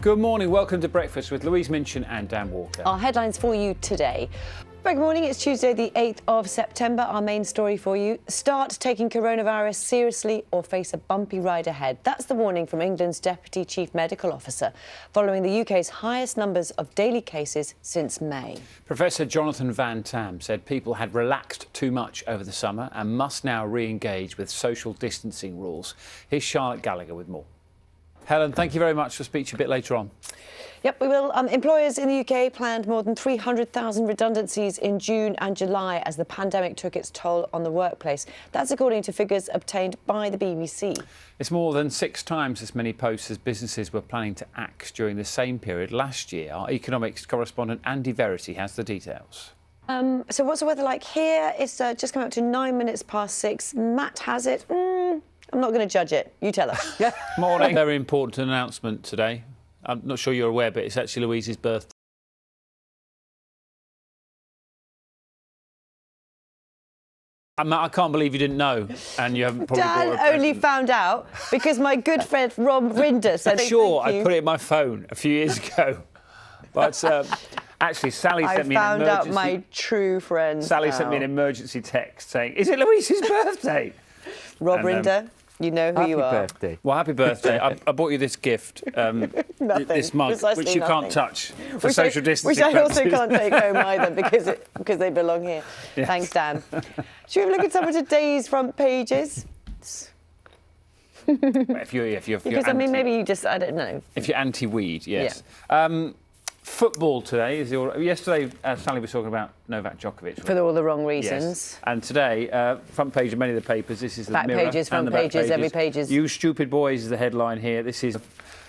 Good morning, welcome to Breakfast with Louise Minchin and Dan Walker. Our headlines for you today. Good morning, it's Tuesday the 8th of September. Our main story for you: start taking coronavirus seriously or face a bumpy ride ahead. That's the warning from England's Deputy Chief Medical Officer, following the UK's highest numbers of daily cases since May. Professor Jonathan Van Tam said people had relaxed too much over the summer and must now re-engage with social distancing rules. Here's Charlotte Gallagher with more. Helen, thank you very much. We'll speak to you a bit later on. Yep, we will. Employers in the UK planned more than 300,000 redundancies in June and July as the pandemic took its toll on the workplace. That's according to figures obtained by the BBC. It's more than 6 times as many posts as businesses were planning to axe during the same period last year. Our economics correspondent Andy Verity has the details. So what's the weather like here? It's just come up to 9 minutes past 6. Matt has it. I'm not going to judge it. You tell us. Yeah. Morning. Very important announcement today. I'm not sure you're aware, but it's actually Louise's birthday. I can't believe you didn't know, and you haven't probably bought her a Dan only present. found out because my good friend Rob Rinder said Sure, thank you. I put it in my phone a few years ago. But actually, Sally sent me an found emergency... out my true friend. Sally sent me an emergency text saying, "Is it Louise's birthday?" Rob and, Rinder, you know who you are. Happy birthday. Well, happy birthday. I bought you this gift, this mug, Precisely which you nothing. can't touch for social distancing Which I also purposes. can't take home either because they belong here. Yes. Thanks, Dan. Should we have a look at some of today's front pages? If you're Because, I mean, maybe you just, I don't know. If you're anti-weed, yes. Football today is yesterday. Sally was talking about Novak Djokovic For all the wrong Yes. reasons. And today, front page of many of the papers. This is the Back Mirror pages, and front the back pages, every pages. You stupid boys is the headline here. This is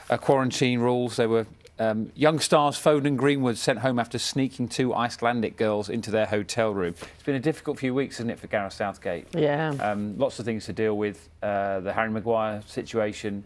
quarantine rules. They were young stars Foden and Greenwood sent home after sneaking 2 Icelandic girls into their hotel room. It's been a difficult few weeks, isn't it, for Gareth Southgate? Yeah. Lots of things to deal with. The Harry Maguire situation.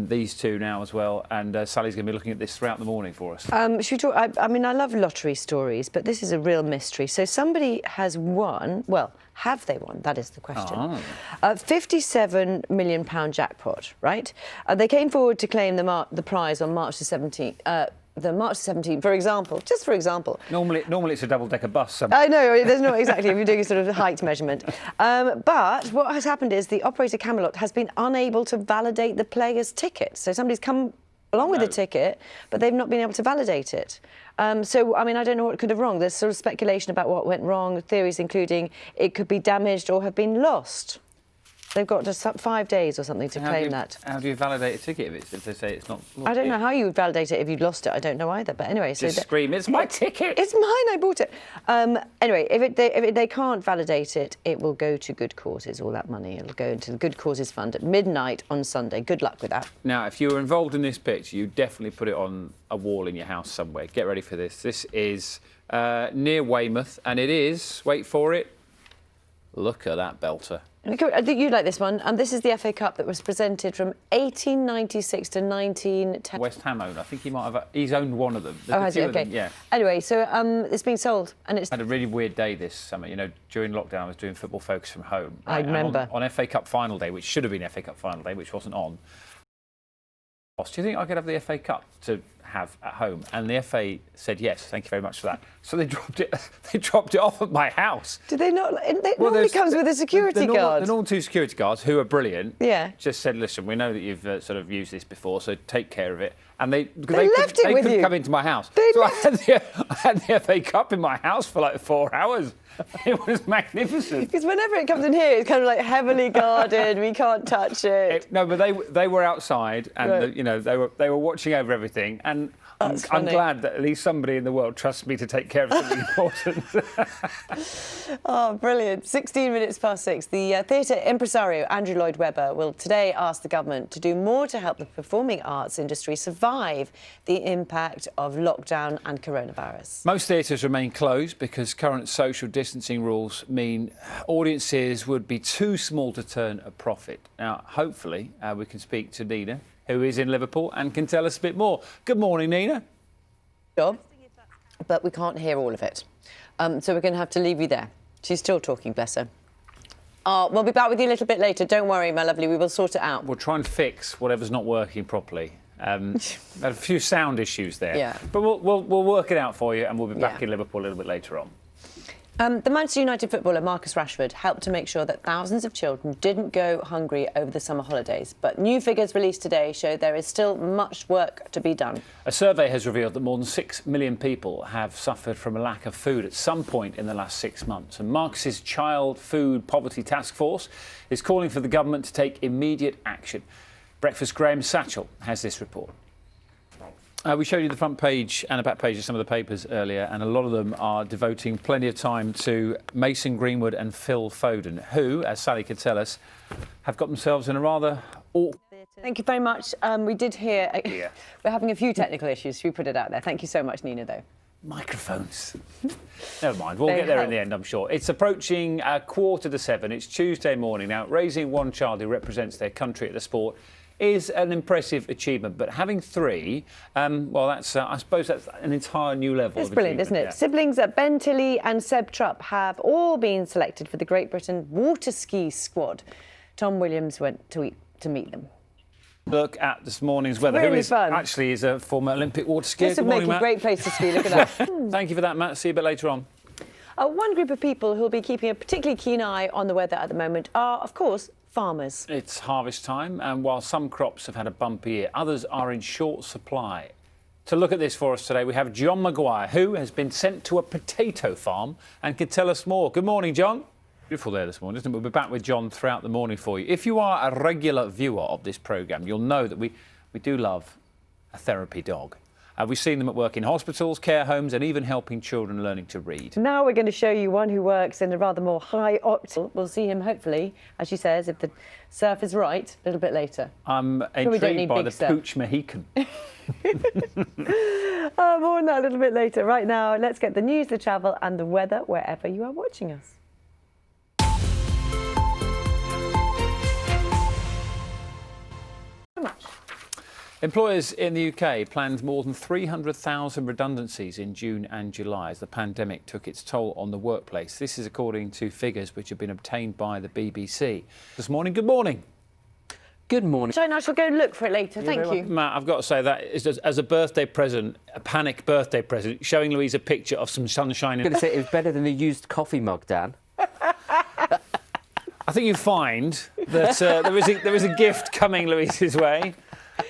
These two now as well, and Sally's going to be looking at this throughout the morning for us. Should we talk? I mean, I love lottery stories, but this is a real mystery. So somebody has won. Well, have they won? That is the question. £57 million jackpot, right? They came forward to claim the prize on March the 17th. The March 17th, for example, just for example. Normally it's a double-decker bus. I know, there's not exactly, if you're doing a sort of height measurement. But what has happened is the operator Camelot has been unable to validate the player's ticket. So somebody's come along with the ticket, but they've not been able to validate it. So, I mean, I don't know what could have wrong. There's sort of speculation about what went wrong, theories including it could be damaged or have been lost. They've got just 5 days or something to claim that. How do you validate a ticket if they say it's not? I don't know how you would validate it if you'd lost it. I don't know either. But anyway, so Just scream, "It's my ticket!" It's mine. I bought it. Anyway, if they can't validate it, it will go to good causes. All that money, it'll go into the Good Causes Fund at midnight on Sunday. Good luck with that. Now, if you were involved in this pitch, you definitely put it on a wall in your house somewhere. Get ready for this. This is near Weymouth, and it is. Wait for it. Look at that belter. I think you'd like this one. This is the FA Cup that was presented from 1896 to 1910. West Ham owner. I think he might have. He's owned one of them. There's Oh, a has he? few of Okay. them, yeah. Anyway, so it's being sold, and it's. Had a really weird day this summer. You know, during lockdown, I was doing Football Focus from home. I And remember. on FA Cup final day, which should have been FA Cup final day, which wasn't on. Do you think I could have the FA Cup to have at home? And the FA said yes. Thank you very much for that. So they dropped it. They dropped it off at my house. Do they not? It normally comes with a security guard. The normal 2 security guards, who are brilliant, Yeah. just said, "Listen, we know that you've sort of used this before, so take care of it." And they left it with couldn't you. come into my house. They So I had the FA Cup in my house for like 4 hours. It was magnificent. Because whenever it comes in here, it's kind of like heavily guarded. We can't touch it. No, but they were outside, and Right. you know they were watching over everything, and I'm funny. glad that at least somebody in the world trusts me to take care of something important. Oh, brilliant. 16 minutes past 6. The theatre impresario Andrew Lloyd Webber will today ask the government to do more to help the performing arts industry survive the impact of lockdown and coronavirus. Most theatres remain closed because current social distancing rules mean audiences would be too small to turn a profit. Now, hopefully, we can speak to Nina, who is in Liverpool, and can tell us a bit more. Good morning, Nina. Job, but we can't hear all of it. So we're going to have to leave you there. She's still talking, bless her. We'll be back with you a little bit later. Don't worry, my lovely. We will sort it out. We'll try and fix whatever's not working properly. Had a few sound issues there. Yeah. But we'll work it out for you, and we'll be back Yeah. in Liverpool a little bit later on. The Manchester United footballer Marcus Rashford helped to make sure that thousands of children didn't go hungry over the summer holidays. But new figures released today show there is still much work to be done. A survey has revealed that more than 6 million people have suffered from a lack of food at some point in the last 6 months. And Marcus's Child Food Poverty Task Force is calling for the government to take immediate action. Breakfast Graham Satchell has this report. We showed you the front page and the back page of some of the papers earlier, and a lot of them are devoting plenty of time to Mason Greenwood and Phil Foden, who, as Sally could tell us, have got themselves in a rather awkward... Thank you very much. We did hear... We're having a few technical issues. We put it out there. Thank you so much, Nina, though. Microphones. Never mind, we'll get there in the end, I'm sure. It's approaching 6:45. It's Tuesday morning. Now, raising one child who represents their country at the sport is an impressive achievement, but having three, well, that's I suppose that's an entire new level. It's brilliant, isn't it? Yeah. Siblings Ben Tilley and Seb Trupp have all been selected for the Great Britain water ski squad. Tom Williams went to meet them. Look at this morning's weather. Really Who is fun. actually is a former Olympic water skier. This would Good morning, make a Matt. great place to ski. Look at that. Thank you for that, Matt. See you a bit later on. One group of people who will be keeping a particularly keen eye on the weather at the moment are, of course, farmers. It's harvest time, and while some crops have had a bumpy year, others are in short supply. To look at this for us today, we have John Maguire, who has been sent to a potato farm and can tell us more. Good morning, John. Beautiful there this morning, isn't it? We'll be back with John throughout the morning for you. If you are a regular viewer of this programme, you'll know that we do love a therapy dog. We've seen them at work in hospitals, care homes, and even helping children learning to read. Now we're going to show you one who works in a rather more high octane. We'll see him, hopefully, as she says, if the surf is right, a little bit later. I'm intrigued by the Pooch Mohican. More on that a little bit later. Right now, let's get the news, the travel, and the weather wherever you are watching us. Employers in the UK planned more than 300,000 redundancies in June and July as the pandemic took its toll on the workplace. This is according to figures which have been obtained by the BBC. This morning, good morning. Good morning. Shane, I shall go and look for it later. Thank you. Matt, I've got to say that is as a birthday present, a panic birthday present, showing Louise a picture of some sunshine. I'm going to say it was better than a used coffee mug, Dan. I think you find that there is a gift coming Louise's way.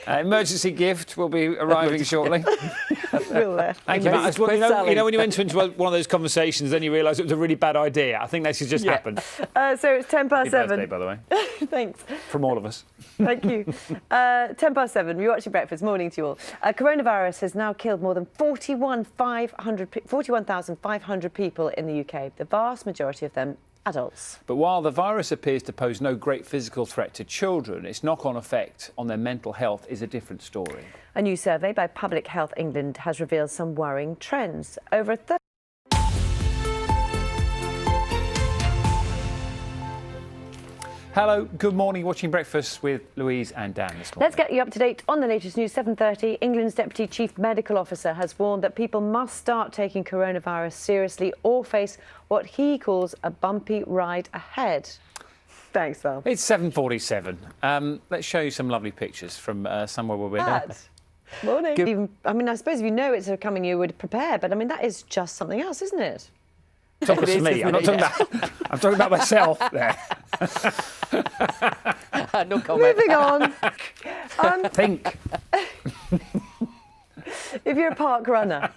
Emergency gift will be arriving shortly. Thank you, Matt. Well, you know when you enter into one of those conversations, then you realise it was a really bad idea. I think this has just happened. So it's 10 past Happy 7. birthday, by the way. Thanks. From all of us. Thank you. 10 past 7. You're watching Breakfast. Morning to you all. Coronavirus has now killed more than 41,500 people in the UK. The vast majority of them adults. But while the virus appears to pose no great physical threat to children, its knock-on effect on their mental health is a different story. A new survey by Public Health England has revealed some worrying trends. Over a third. Hello, good morning. Watching Breakfast with Louise and Dan this morning. Let's get you up to date on the latest news. 7:30. England's Deputy Chief Medical Officer has warned that people must start taking coronavirus seriously or face what he calls a bumpy ride ahead. Thanks, Val. It's 7:47. Let's show you some lovely pictures from somewhere where we're... Morning. I mean, I suppose if you know it's coming, you would prepare, but I mean, that is just something else, isn't it? Talk to me. I'm not talking about. I'm talking about myself there. No comment. Moving on. Think. If you're a park runner,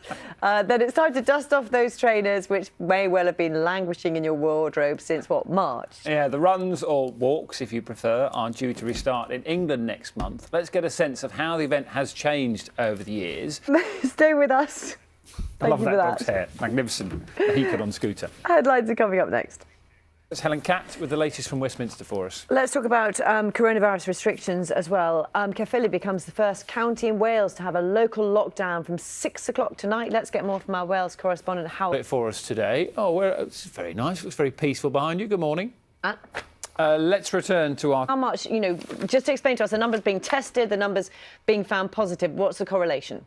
then it's time to dust off those trainers which may well have been languishing in your wardrobe since, what, March? Yeah, the runs or walks, if you prefer, are due to restart in England next month. Let's get a sense of how the event has changed over the years. Stay with us. I love that dog's hair. Magnificent. He could on scooter. Headlines are coming up next. It's Helen Catt with the latest from Westminster for us. Let's talk about coronavirus restrictions as well. Caerphilly becomes the first county in Wales to have a local lockdown from 6 o'clock tonight. Let's get more from our Wales correspondent, Howard. For us today. Oh, it's very nice. It looks very peaceful behind you. Good morning. Let's return to our... How much, just to explain to us, the numbers being tested, the numbers being found positive, what's the correlation?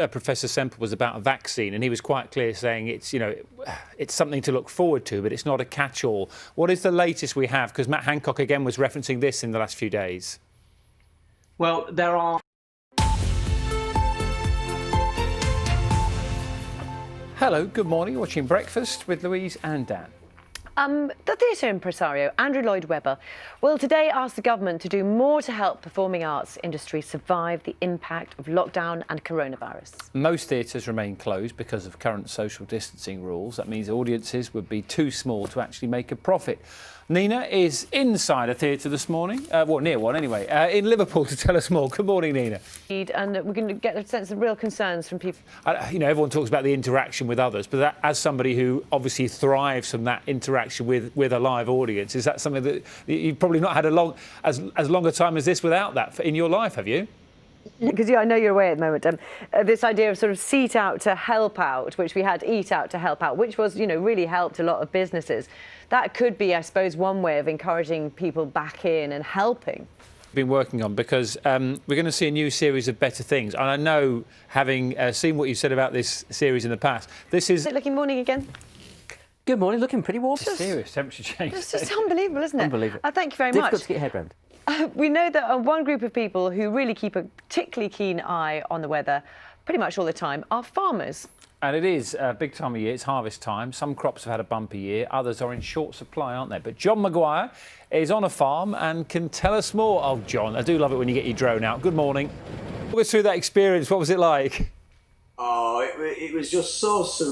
Professor Semple was about a vaccine, and he was quite clear saying it's something to look forward to, but it's not a catch-all. What is the latest we have? Because Matt Hancock again was referencing this in the last few days. Well, there are Hello, good morning. You're watching Breakfast with Louise and Dan. The theatre impresario, Andrew Lloyd Webber, will today ask the government to do more to help performing arts industry survive the impact of lockdown and coronavirus. Most theatres remain closed because of current social distancing rules. That means audiences would be too small to actually make a profit. Nina is inside a theatre this morning, well, near one anyway, in Liverpool to tell us more. Good morning, Nina. And we're going to get a sense of real concerns from people. You know, everyone talks about the interaction with others, but that, as somebody who obviously thrives from that interaction with a live audience, is that something that you've probably not had as long a time as this without that in your life, have you? Because I know you're away at the moment. This idea of sort of seat out to help out, which we had eat out to help out, which was, really helped a lot of businesses. That could be, I suppose, one way of encouraging people back in and helping. Been working on, because we're going to see a new series of Better Things, and I know, having seen what you said about this series in the past, this is... Is it looking morning again? Good morning, looking pretty warm. Serious temperature change. It's just unbelievable, isn't it? Unbelievable. Thank you very much. Difficult to get your head round. We know that one group of people who really keep a particularly keen eye on the weather pretty much all the time are farmers. And it is a big time of year, it's harvest time. Some crops have had a bumpy year, others are in short supply, aren't they? But John Maguire is on a farm and can tell us more. Oh, John, I do love it when you get your drone out. Good morning. Walk us through that experience. What was it like? Oh, it was just so surreal.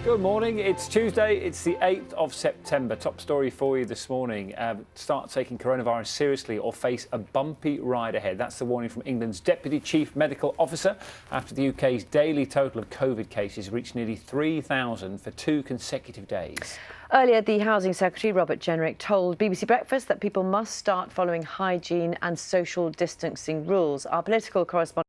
Good morning. It's Tuesday. It's the 8th of September. Top story for you this morning. Start taking coronavirus seriously or face a bumpy ride ahead. That's the warning from England's Deputy Chief Medical Officer after the UK's daily total of COVID cases reached nearly 3,000 for 2 consecutive days. Earlier, the Housing Secretary, Robert Jenrick, told BBC Breakfast that people must start following hygiene and social distancing rules. Our political correspondent